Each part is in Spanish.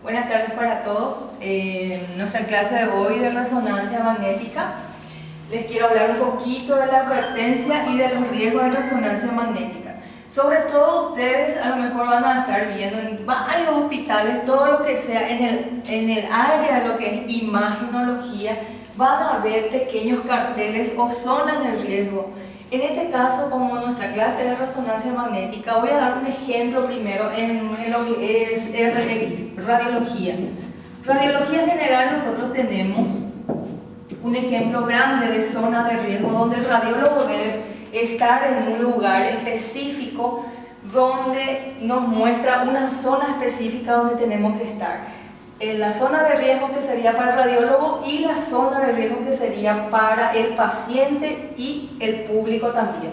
Buenas tardes para todos. Nuestra clase de hoy de resonancia magnética. Les quiero hablar un poquito de la advertencia y de los riesgos de resonancia magnética. Sobre todo ustedes a lo mejor van a estar viendo en varios hospitales todo lo que sea en el área de lo que es imagenología, van a ver pequeños carteles o zonas de riesgo. En este caso, como nuestra clase de resonancia magnética, voy a dar un ejemplo primero en lo que es RX, radiología. Radiología general nosotros tenemos un ejemplo grande de zona de riesgo donde el radiólogo debe estar en un lugar específico donde nos muestra una zona específica donde tenemos que estar. En la zona de riesgo que sería para el radiólogo y la zona de riesgo que sería para el paciente y el público también.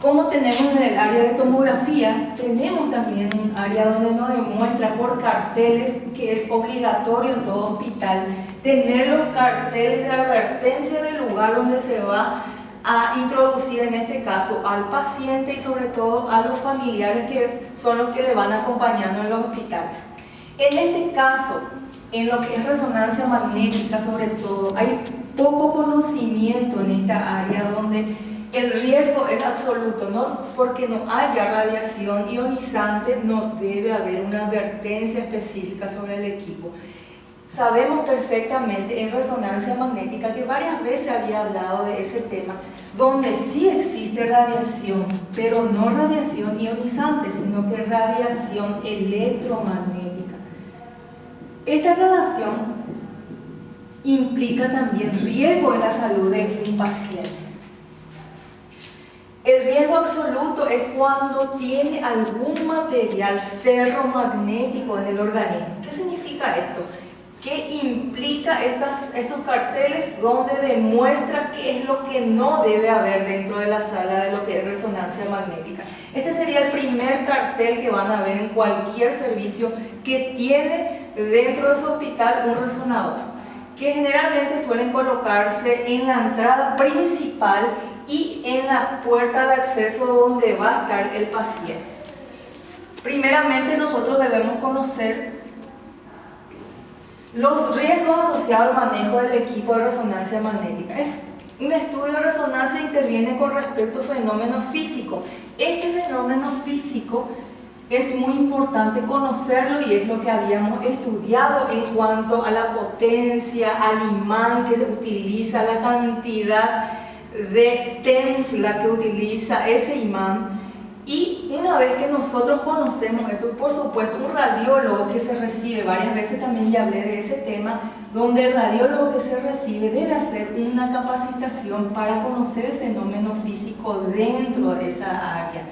Como tenemos en el área de tomografía, tenemos también un área donde nos demuestra por carteles que es obligatorio en todo hospital tener los carteles de advertencia del lugar donde se va a introducir, en este caso al paciente y sobre todo a los familiares que son los que le van acompañando en los hospitales. En este caso, en lo que es resonancia magnética sobre todo, hay poco conocimiento en esta área donde el riesgo es absoluto, ¿no? Porque no haya radiación ionizante, no debe haber una advertencia específica sobre el equipo. Sabemos perfectamente en resonancia magnética que varias veces había hablado de ese tema, donde sí existe radiación, pero no radiación ionizante, sino que radiación electromagnética. Esta radiación implica también riesgo en la salud de un paciente. El riesgo absoluto es cuando tiene algún material ferromagnético en el organismo. ¿Qué significa esto? ¿Qué implica estos carteles donde demuestra qué es lo que no debe haber dentro de la sala de lo que es resonancia magnética? Este sería el primer cartel que van a ver en cualquier servicio que tiene dentro de su hospital un resonador, que generalmente suelen colocarse en la entrada principal y en la puerta de acceso donde va a estar el paciente. Primeramente nosotros debemos conocer los riesgos asociados al manejo del equipo de resonancia magnética. Un estudio de resonancia interviene con respecto a fenómenos físicos. Este fenómeno físico es muy importante conocerlo y es lo que habíamos estudiado en cuanto a la potencia, al imán que se utiliza, la cantidad de Tesla que utiliza ese imán. Y una vez que nosotros conocemos esto, por supuesto, un radiólogo que se recibe, varias veces también ya hablé de ese tema, donde el radiólogo que se recibe debe hacer una capacitación para conocer el fenómeno físico dentro de esa área,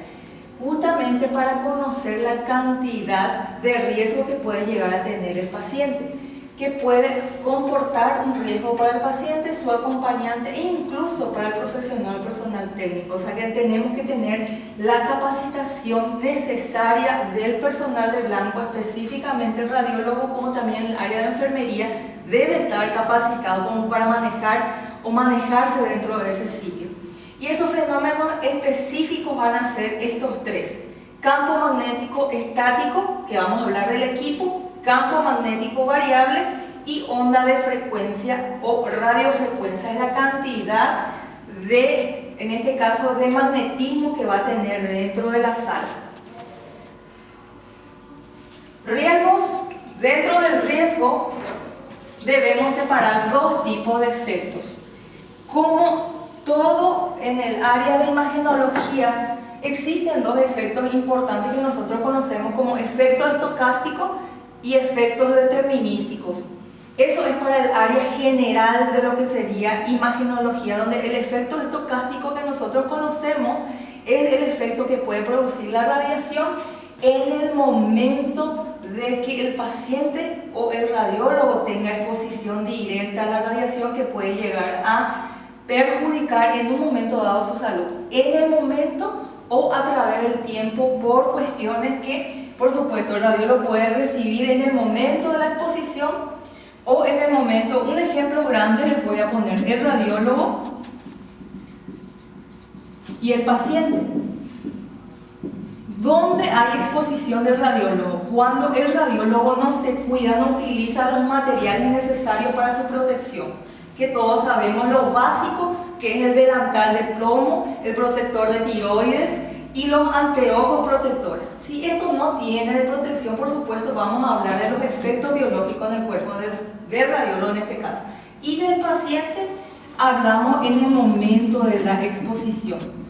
justamente para conocer la cantidad de riesgo que puede llegar a tener el paciente, que puede comportar un riesgo para el paciente, su acompañante e incluso para el profesional personal técnico. O sea que tenemos que tener la capacitación necesaria del personal de blanco, específicamente el radiólogo, como también el área de enfermería, debe estar capacitado como para manejar o manejarse dentro de ese sitio. Y esos fenómenos específicos van a ser estos tres: campo magnético estático, que vamos a hablar del equipo, campo magnético variable y onda de frecuencia o radiofrecuencia. Es la cantidad de, en este caso, de magnetismo que va a tener dentro de la sala. Riesgos. Dentro del riesgo debemos separar dos tipos de efectos. Como todo en el área de imagenología, existen dos efectos importantes que nosotros conocemos como efecto estocástico y efectos determinísticos. Eso es para el área general de lo que sería imagenología, donde el efecto estocástico que nosotros conocemos es el efecto que puede producir la radiación en el momento de que el paciente o el radiólogo tenga exposición directa a la radiación, que puede llegar a perjudicar en un momento dado su salud, en el momento o a través del tiempo, por cuestiones que, por supuesto, el radiólogo puede recibir en el momento de la exposición o en el momento. Un ejemplo grande les voy a poner: el radiólogo y el paciente ¿Dónde hay exposición del radiólogo? Cuando el radiólogo no se cuida, no utiliza los materiales necesarios para su protección, que todos sabemos lo básico, que es el delantal de plomo, el protector de tiroides y los anteojos protectores. Si esto no tiene de protección, por supuesto, vamos a hablar de los efectos biológicos en el cuerpo del radiólogo en este caso. Y del paciente hablamos en el momento de la exposición.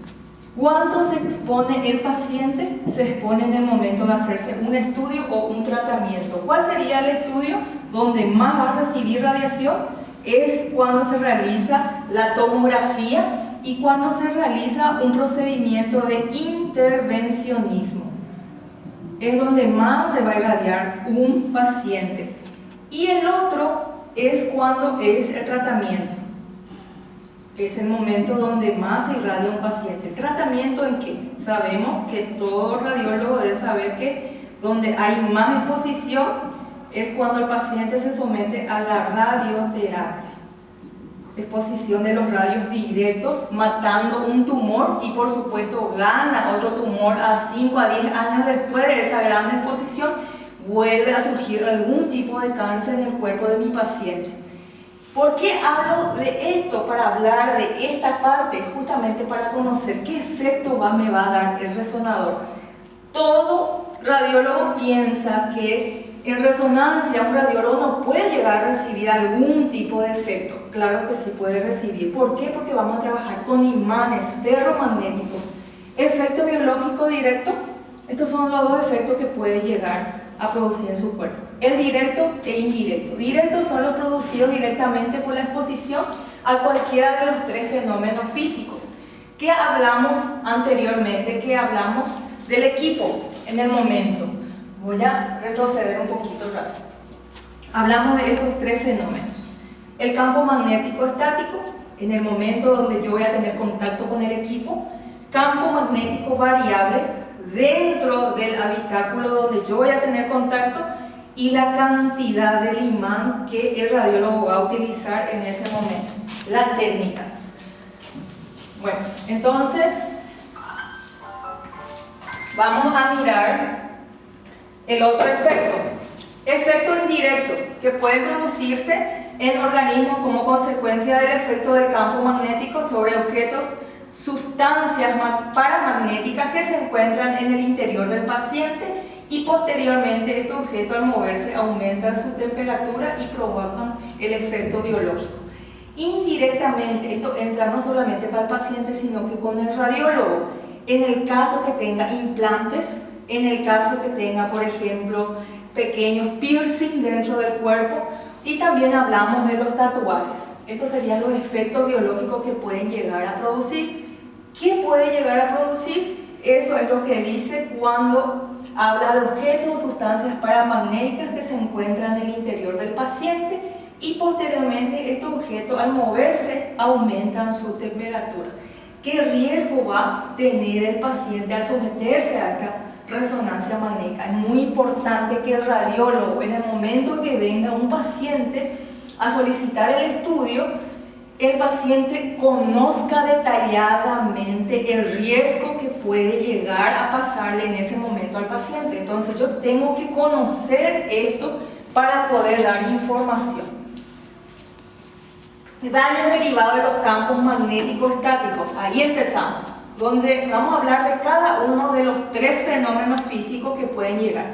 ¿Cuánto se expone el paciente? Se expone en el momento de hacerse un estudio o un tratamiento. ¿Cuál sería el estudio donde más va a recibir radiación? Es cuando se realiza la tomografía y cuando se realiza un procedimiento de intervencionismo. Es donde más se va a irradiar un paciente. Y el otro es cuando es el tratamiento. Es el momento donde más se irradia un paciente. ¿El tratamiento en qué? Sabemos que todo radiólogo debe saber que donde hay más exposición es cuando el paciente se somete a la radioterapia. Exposición de los rayos directos, matando un tumor y por supuesto gana otro tumor a 5 a 10 años después de esa gran exposición. Vuelve a surgir algún tipo de cáncer en el cuerpo de mi paciente. ¿Por qué hablo de esto? Para hablar de esta parte, justamente para conocer qué efecto me va a dar el resonador. Todo radiólogo piensa que en resonancia un radiólogo no puede llegar a recibir algún tipo de efecto. Claro que sí puede recibir. ¿Por qué? Porque vamos a trabajar con imanes ferromagnéticos. Efecto biológico directo, estos son los dos efectos que puede llegar a producir en su cuerpo. El directo e indirecto. Directos son los producidos directamente por la exposición a cualquiera de los tres fenómenos físicos que hablamos anteriormente, que hablamos del equipo en el momento. Voy a retroceder un poquito rápido. Hablamos de estos tres fenómenos. El campo magnético estático, en el momento donde yo voy a tener contacto con el equipo. Campo magnético variable, dentro del habitáculo donde yo voy a tener contacto, y la cantidad del imán que el radiólogo va a utilizar en ese momento, la técnica. Bueno, entonces vamos a mirar el otro efecto, efecto indirecto, que puede producirse en organismos como consecuencia del efecto del campo magnético sobre objetos, sustancias paramagnéticas que se encuentran en el interior del paciente, y posteriormente estos objetos al moverse aumentan su temperatura y provocan el efecto biológico. Indirectamente esto entra no solamente para el paciente sino que con el radiólogo, en el caso que tenga implantes, en el caso que tenga por ejemplo pequeños piercing dentro del cuerpo, y también hablamos de los tatuajes. Estos serían los efectos biológicos que pueden llegar a producir. ¿Qué puede llegar a producir? Eso es lo que dice cuando habla de objetos o sustancias paramagnéticas que se encuentran en el interior del paciente, y posteriormente estos objetos al moverse aumentan su temperatura. ¿Qué riesgo va a tener el paciente al someterse a esta resonancia magnética? Es muy importante que el radiólogo, en el momento que venga un paciente a solicitar el estudio, el paciente conozca detalladamente el riesgo que puede llegar a pasarle en ese momento al paciente. Entonces yo tengo que conocer esto para poder dar información. Daños derivados de los campos magnéticos estáticos. Ahí empezamos, donde vamos a hablar de cada uno de los tres fenómenos físicos que pueden llegar.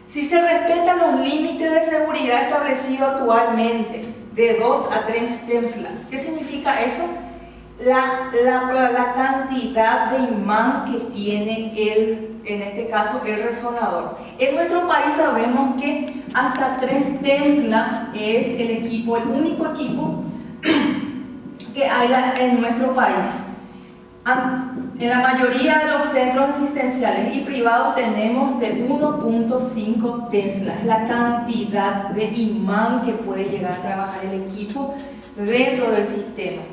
Si se respetan los límites de seguridad establecidos actualmente, de 2 a 3 Tesla. ¿Qué significa eso? La cantidad de imán que tiene en este caso el resonador. En nuestro país sabemos que hasta 3 Tesla es el equipo, el único equipo que hay en nuestro país. En la mayoría de los centros asistenciales y privados tenemos de 1.5 Tesla, la cantidad de imán que puede llegar a trabajar el equipo dentro del sistema.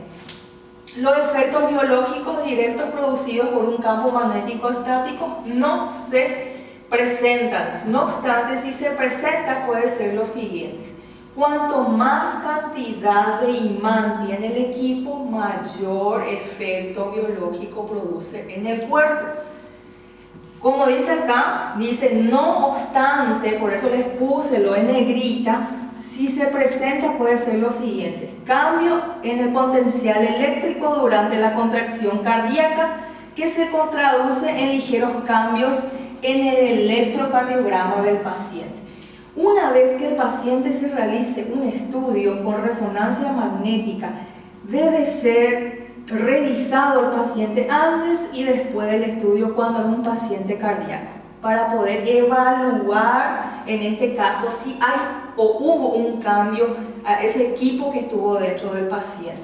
Los efectos biológicos directos producidos por un campo magnético estático no se presentan. No obstante, si se presenta puede ser los siguientes. Cuanto más cantidad de imán tiene el equipo, mayor efecto biológico produce en el cuerpo. Como dice acá, dice no obstante, por eso les puse lo en negrita, si se presenta puede ser lo siguiente: cambio en el potencial eléctrico durante la contracción cardíaca que se traduce en ligeros cambios en el electrocardiograma del paciente. Una vez que el paciente se realice un estudio con resonancia magnética, debe ser revisado el paciente antes y después del estudio cuando es un paciente cardíaco, para poder evaluar en este caso si hay o hubo un cambio a ese equipo que estuvo dentro del paciente.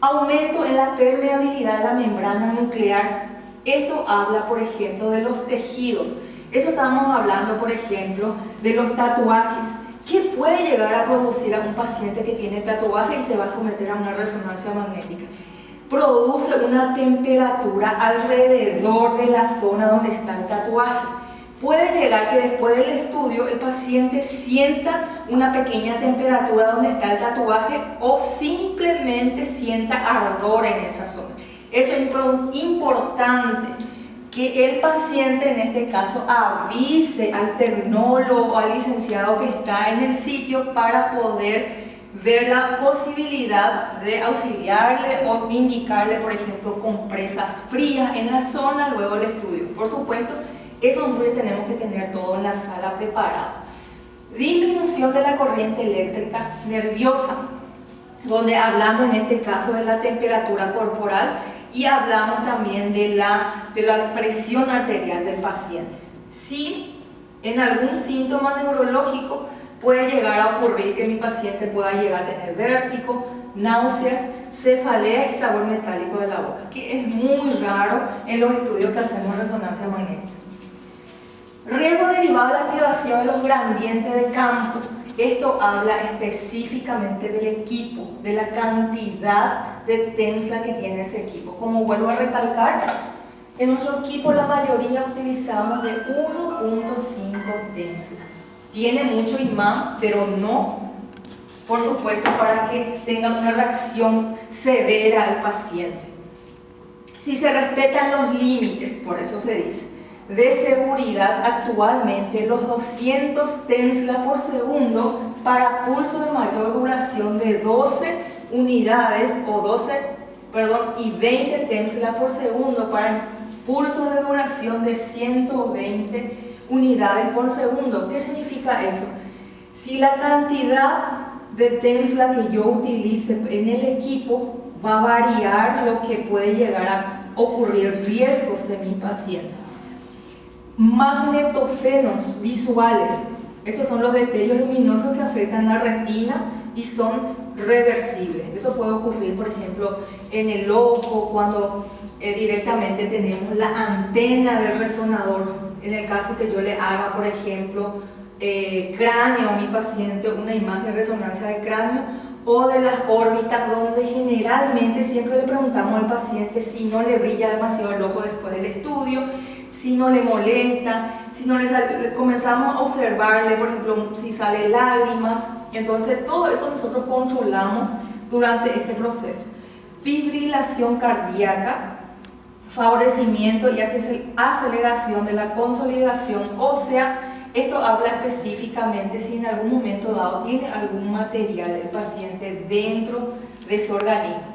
Aumento en la permeabilidad de la membrana nuclear. Esto habla, por ejemplo, de los tejidos. Eso estamos hablando, por ejemplo, de los tatuajes. ¿Qué puede llegar a producir a un paciente que tiene tatuaje y se va a someter a una resonancia magnética? Produce una temperatura alrededor de la zona donde está el tatuaje. Puede llegar que después del estudio el paciente sienta una pequeña temperatura donde está el tatuaje o simplemente sienta ardor en esa zona. Eso es importante, que el paciente en este caso avise al tecnólogo o al licenciado que está en el sitio para poder ver la posibilidad de auxiliarle o indicarle, por ejemplo, compresas frías en la zona luego del estudio. Por supuesto, eso nosotros tenemos que tener todo en la sala preparado. Disminución de la corriente eléctrica nerviosa, donde hablamos en este caso de la temperatura corporal y hablamos también de la presión arterial del paciente. Si en algún síntoma neurológico puede llegar a ocurrir que mi paciente pueda llegar a tener vértigo, náuseas, cefalea y sabor metálico de la boca, que es muy raro en los estudios que hacemos resonancia magnética. Riesgo derivado de la activación de los gradientes de campo. Esto habla específicamente del equipo, de la cantidad de Tesla que tiene ese equipo. Como vuelvo a recalcar, en nuestro equipo la mayoría utilizamos de 1.5 Tesla. Tiene mucho imán, pero no, por supuesto, para que tenga una reacción severa al paciente. Si se respetan los límites, por eso se dice, de seguridad, actualmente los 200 Tesla por segundo para pulso de mayor duración de 12 unidades y 20 Tesla por segundo para pulso de duración de 120 unidades por segundo. ¿Qué significa eso? Si la cantidad de Tesla que yo utilice en el equipo va a variar, lo que puede llegar a ocurrir riesgos en mi paciente. Magnetofenos visuales. Estos son los destellos luminosos que afectan la retina y son reversibles. Eso puede ocurrir, por ejemplo, en el ojo cuando directamente tenemos la antena del resonador. En el caso que yo le haga, por ejemplo, cráneo a mi paciente, una imagen de resonancia de cráneo o de las órbitas, donde generalmente siempre le preguntamos al paciente si no le brilla demasiado el ojo después del estudio, si no le molesta, si no le sale, comenzamos a observarle, por ejemplo, si sale lágrimas. Entonces todo eso nosotros controlamos durante este proceso. Fibrilación cardíaca, favorecimiento y aceleración de la consolidación ósea. Esto habla específicamente si en algún momento dado tiene algún material del paciente dentro de su organismo.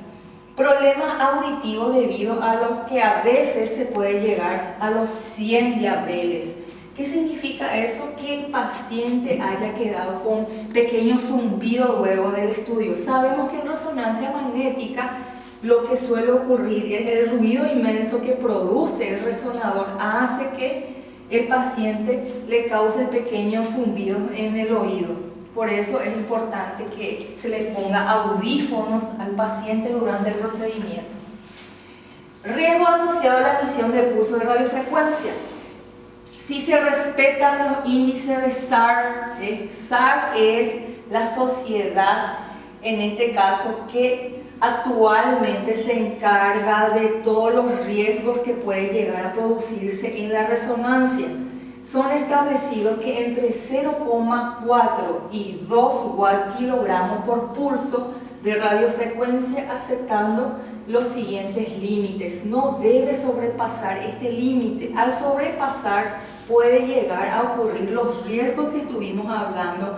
Problemas auditivos debido a lo que a veces se puede llegar a los 100 decibeles. ¿Qué significa eso? Que el paciente haya quedado con pequeños zumbidos luego del estudio. Sabemos que en resonancia magnética lo que suele ocurrir es el ruido inmenso que produce el resonador hace que el paciente le cause pequeños zumbidos en el oído. Por eso es importante que se le ponga audífonos al paciente durante el procedimiento. Riesgo asociado a la emisión de pulso de radiofrecuencia. Si se respetan los índices de SAR, SAR es la sociedad, en este caso, que actualmente se encarga de todos los riesgos que pueden llegar a producirse en la resonancia. Son establecidos que entre 0,4 y 2 Wh/kg por pulso de radiofrecuencia aceptando los siguientes límites. No debe sobrepasar este límite. Al sobrepasar puede llegar a ocurrir los riesgos que estuvimos hablando